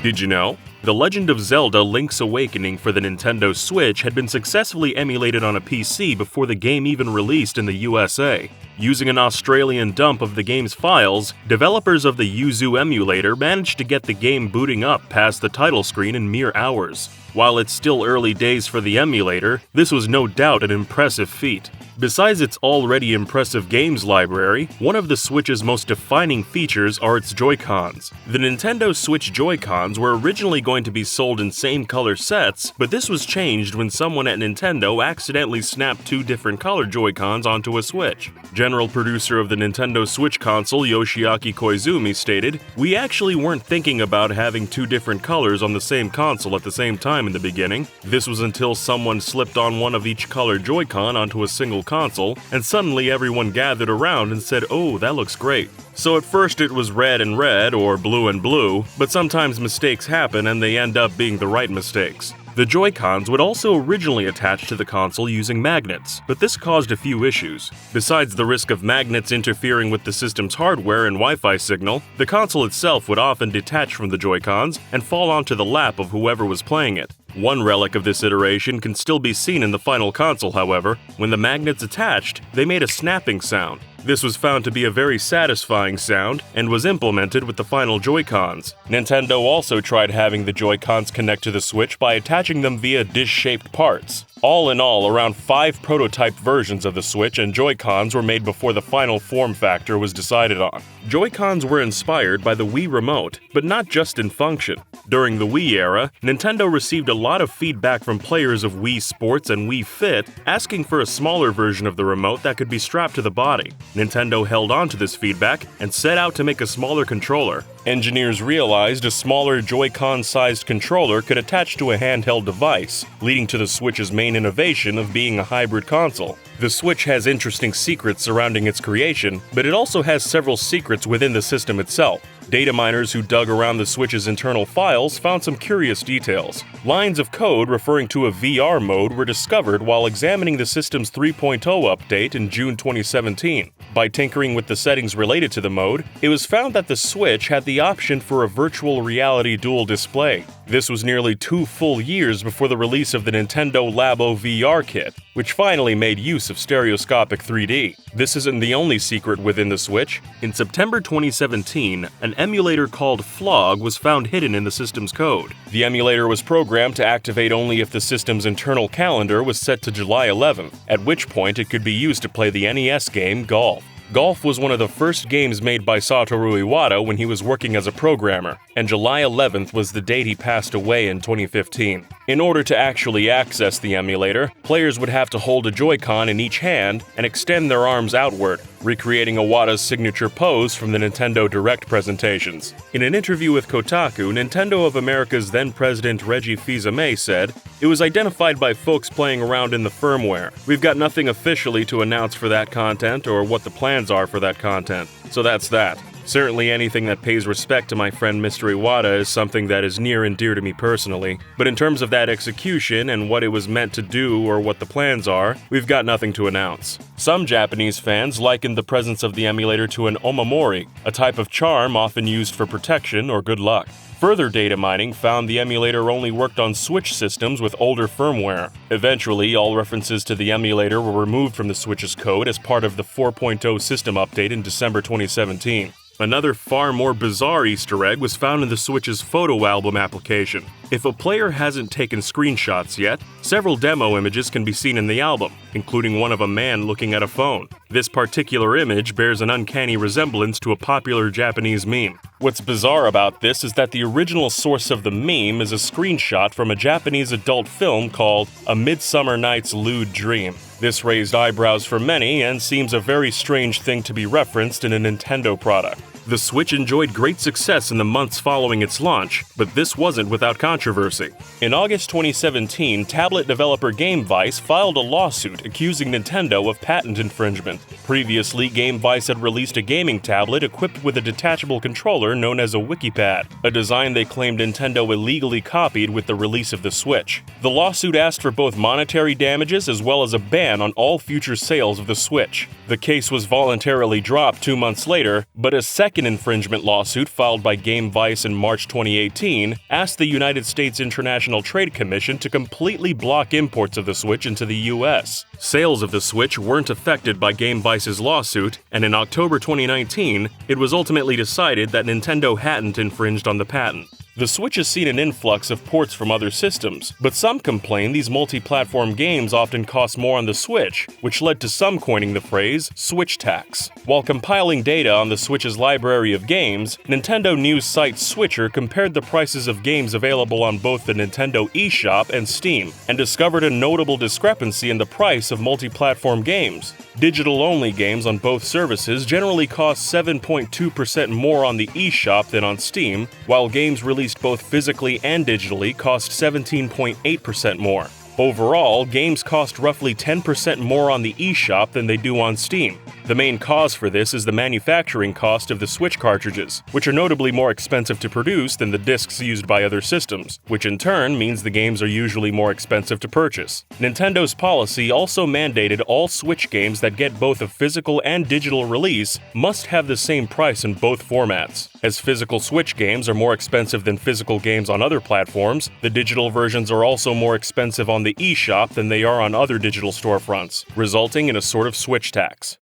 Did you know? The Legend of Zelda Link's Awakening for the Nintendo Switch had been successfully emulated on a PC before the game even released in the USA. Using an Australian dump of the game's files, developers of the Yuzu emulator managed to get the game booting up past the title screen in mere hours. While it's still early days for the emulator, this was no doubt an impressive feat. Besides its already impressive games library, one of the Switch's most defining features are its Joy-Cons. The Nintendo Switch Joy-Cons were originally going to be sold in same color sets, but this was changed when someone at Nintendo accidentally snapped two different color Joy-Cons onto a Switch. General producer of the Nintendo Switch console, Yoshiaki Koizumi, stated, "We actually weren't thinking about having two different colors on the same console at the same time in the beginning. This was until someone slipped on one of each color Joy-Con onto a single console, and suddenly everyone gathered around and said, 'Oh, that looks great.' So at first it was red and red, or blue and blue, but sometimes mistakes happen and they end up being the right mistakes." The Joy-Cons would also originally attach to the console using magnets, but this caused a few issues. Besides the risk of magnets interfering with the system's hardware and Wi-Fi signal, the console itself would often detach from the Joy-Cons and fall onto the lap of whoever was playing it. One relic of this iteration can still be seen in the final console, however. When the magnets attached, they made a snapping sound. This was found to be a very satisfying sound and was implemented with the final Joy-Cons. Nintendo also tried having the Joy-Cons connect to the Switch by attaching them via dish-shaped parts. All in all, around 5 prototype versions of the Switch and Joy-Cons were made before the final form factor was decided on. Joy-Cons were inspired by the Wii Remote, but not just in function. During the Wii era, Nintendo received a lot of feedback from players of Wii Sports and Wii Fit asking for a smaller version of the remote that could be strapped to the body. Nintendo held on to this feedback and set out to make a smaller controller. Engineers realized a smaller Joy-Con-sized controller could attach to a handheld device, leading to the Switch's main innovation of being a hybrid console. The Switch has interesting secrets surrounding its creation, but it also has several secrets within the system itself. Data miners who dug around the Switch's internal files found some curious details. Lines of code referring to a VR mode were discovered while examining the system's 3.0 update in June 2017. By tinkering with the settings related to the mode, it was found that the Switch had the option for a virtual reality dual display. This was nearly 2 full years before the release of the Nintendo Labo VR kit, which finally made use of stereoscopic 3D. This isn't the only secret within the Switch. In September 2017, an emulator called Flog was found hidden in the system's code. The emulator was programmed to activate only if the system's internal calendar was set to July 11th, at which point it could be used to play the NES game Golf. Golf was one of the first games made by Satoru Iwata when he was working as a programmer, and July 11th was the date he passed away in 2015. In order to actually access the emulator, players would have to hold a Joy-Con in each hand and extend their arms outward, recreating Iwata's signature pose from the Nintendo Direct presentations. In an interview with Kotaku, Nintendo of America's then-president Reggie Fils-Aimé said, "It was identified by folks playing around in the firmware. We've got nothing officially to announce for that content or what the plans are for that content. So that's that. Certainly anything that pays respect to my friend Mr. Iwata is something that is near and dear to me personally, but in terms of that execution and what it was meant to do or what the plans are, we've got nothing to announce." Some Japanese fans likened the presence of the emulator to an omamori, a type of charm often used for protection or good luck. Further data mining found the emulator only worked on Switch systems with older firmware. Eventually, all references to the emulator were removed from the Switch's code as part of the 4.0 system update in December 2017. Another far more bizarre Easter egg was found in the Switch's photo album application. If a player hasn't taken screenshots yet, several demo images can be seen in the album, including one of a man looking at a phone. This particular image bears an uncanny resemblance to a popular Japanese meme. What's bizarre about this is that the original source of the meme is a screenshot from a Japanese adult film called A Midsummer Night's Lewd Dream. This raised eyebrows for many and seems a very strange thing to be referenced in a Nintendo product. The Switch enjoyed great success in the months following its launch, but this wasn't without controversy. In August 2017, tablet developer GameVice filed a lawsuit accusing Nintendo of patent infringement. Previously, GameVice had released a gaming tablet equipped with a detachable controller known as a WikiPad, a design they claimed Nintendo illegally copied with the release of the Switch. The lawsuit asked for both monetary damages as well as a ban on all future sales of the Switch. The case was voluntarily dropped 2 months later, but a second second infringement lawsuit filed by GameVice in March 2018 asked the United States International Trade Commission to completely block imports of the Switch into the US. Sales of the Switch weren't affected by GameVice's lawsuit, and in October 2019, it was ultimately decided that Nintendo hadn't infringed on the patent. The Switch has seen an influx of ports from other systems, but some complain these multi-platform games often cost more on the Switch, which led to some coining the phrase Switch tax. While compiling data on the Switch's library of games, Nintendo news site Switcher compared the prices of games available on both the Nintendo eShop and Steam, and discovered a notable discrepancy in the price of multi-platform games. Digital-only games on both services generally cost 7.2% more on the eShop than on Steam, while games released both physically and digitally cost 17.8% more. Overall, games cost roughly 10% more on the eShop than they do on Steam. The main cause for this is the manufacturing cost of the Switch cartridges, which are notably more expensive to produce than the discs used by other systems, which in turn means the games are usually more expensive to purchase. Nintendo's policy also mandated all Switch games that get both a physical and digital release must have the same price in both formats. As physical Switch games are more expensive than physical games on other platforms, the digital versions are also more expensive on the eShop than they are on other digital storefronts, resulting in a sort of Switch tax.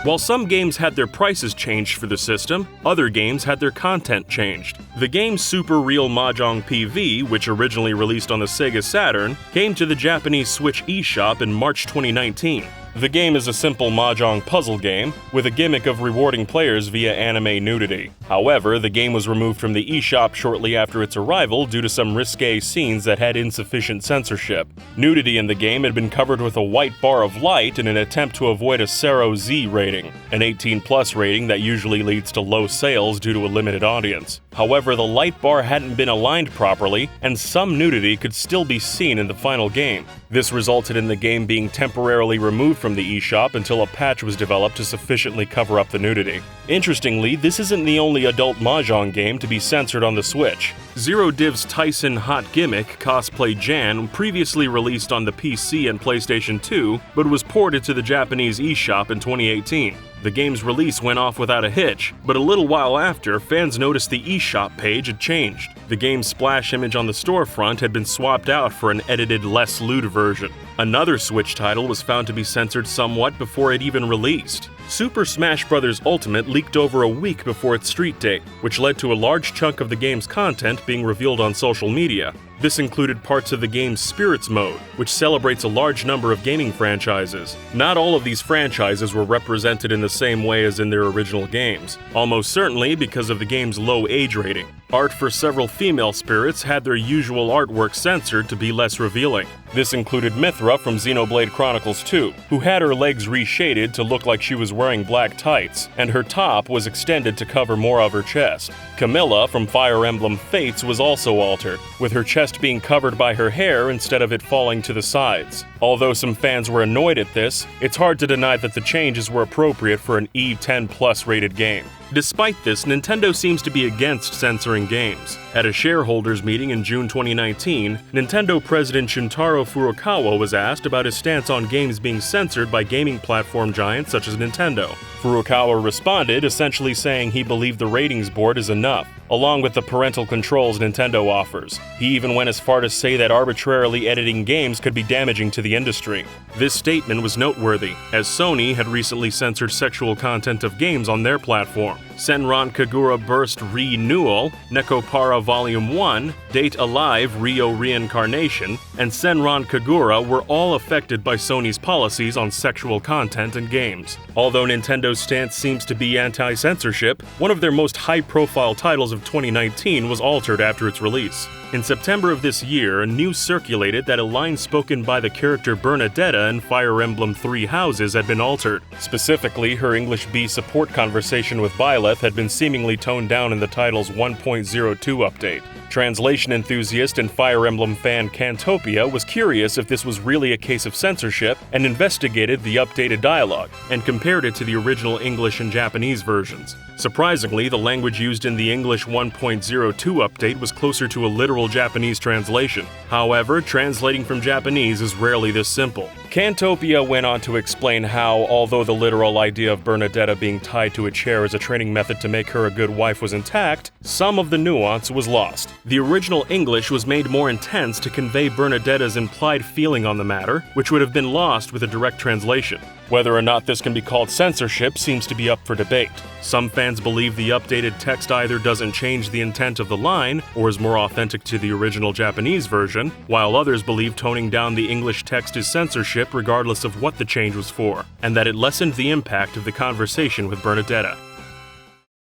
While some games had their prices changed for the system, other games had their content changed. The game Super Real Mahjong PV, which originally released on the Sega Saturn, came to the Japanese Switch eShop in March 2019. The game is a simple mahjong puzzle game, with a gimmick of rewarding players via anime nudity. However, the game was removed from the eShop shortly after its arrival due to some risque scenes that had insufficient censorship. Nudity in the game had been covered with a white bar of light in an attempt to avoid a Sero Z rating, an 18+ rating that usually leads to low sales due to a limited audience. However, the light bar hadn't been aligned properly, and some nudity could still be seen in the final game. This resulted in the game being temporarily removed from the eShop until a patch was developed to sufficiently cover up the nudity. Interestingly, this isn't the only adult mahjong game to be censored on the Switch. Zero Div's Tyson Hot Gimmick Cosplay Jan previously released on the PC and PlayStation 2, but was ported to the Japanese eShop in 2018. The game's release went off without a hitch, but a little while after, fans noticed the eShop page had changed. The game's splash image on the storefront had been swapped out for an edited, less lewd version. Another Switch title was found to be censored somewhat before it even released. Super Smash Bros. Ultimate leaked over a week before its street date, which led to a large chunk of the game's content being revealed on social media. This included parts of the game's Spirits mode, which celebrates a large number of gaming franchises. Not all of these franchises were represented in the same way as in their original games, almost certainly because of the game's low age rating. Art for several female spirits had their usual artwork censored to be less revealing. This included Mithra from Xenoblade Chronicles 2, who had her legs reshaded to look like she was wearing black tights, and her top was extended to cover more of her chest. Camilla from Fire Emblem Fates was also altered, with her chest being covered by her hair instead of it falling to the sides. Although some fans were annoyed at this, it's hard to deny that the changes were appropriate for an E10+ rated game. Despite this, Nintendo seems to be against censoring games. At a shareholders meeting in June 2019, Nintendo President Shuntaro Furukawa was asked about his stance on games being censored by gaming platform giants such as Nintendo. Furukawa responded, essentially saying he believed the ratings board is enough, along with the parental controls Nintendo offers. He even went as far to say that arbitrarily editing games could be damaging to the industry. This statement was noteworthy, as Sony had recently censored sexual content of games on their platform. Senran Kagura Burst Renewal, Nekopara Volume 1, Date Alive Rio Reincarnation, and Senran Kagura were all affected by Sony's policies on sexual content in games. Although Nintendo's stance seems to be anti-censorship, one of their most high-profile titles of 2019 was altered after its release. In September of this year, news circulated that a line spoken by the character Bernadetta in Fire Emblem Three Houses had been altered. Specifically, her English B support conversation with Byleth had been seemingly toned down in the title's 1.02 update. Translation enthusiast and Fire Emblem fan Cantopia was curious if this was really a case of censorship and investigated the updated dialogue and compared it to the original English and Japanese versions. Surprisingly, the language used in the English English 1.02 update was closer to a literal Japanese translation. However, translating from Japanese is rarely this simple. Cantopia went on to explain how, although the literal idea of Bernadetta being tied to a chair as a training method to make her a good wife was intact, some of the nuance was lost. The original English was made more intense to convey Bernadetta's implied feeling on the matter, which would have been lost with a direct translation. Whether or not this can be called censorship seems to be up for debate. Some fans believe the updated text either doesn't change the intent of the line or is more authentic to the original Japanese version, while others believe toning down the English text is censorship regardless of what the change was for, and that it lessened the impact of the conversation with Bernadetta.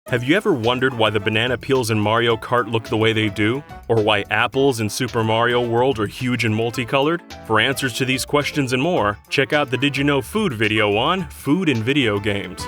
Have you ever wondered why the banana peels in Mario Kart look the way they do? Or why apples in Super Mario World are huge and multicolored? For answers to these questions and more, check out the Did You Know Food video on food in video games.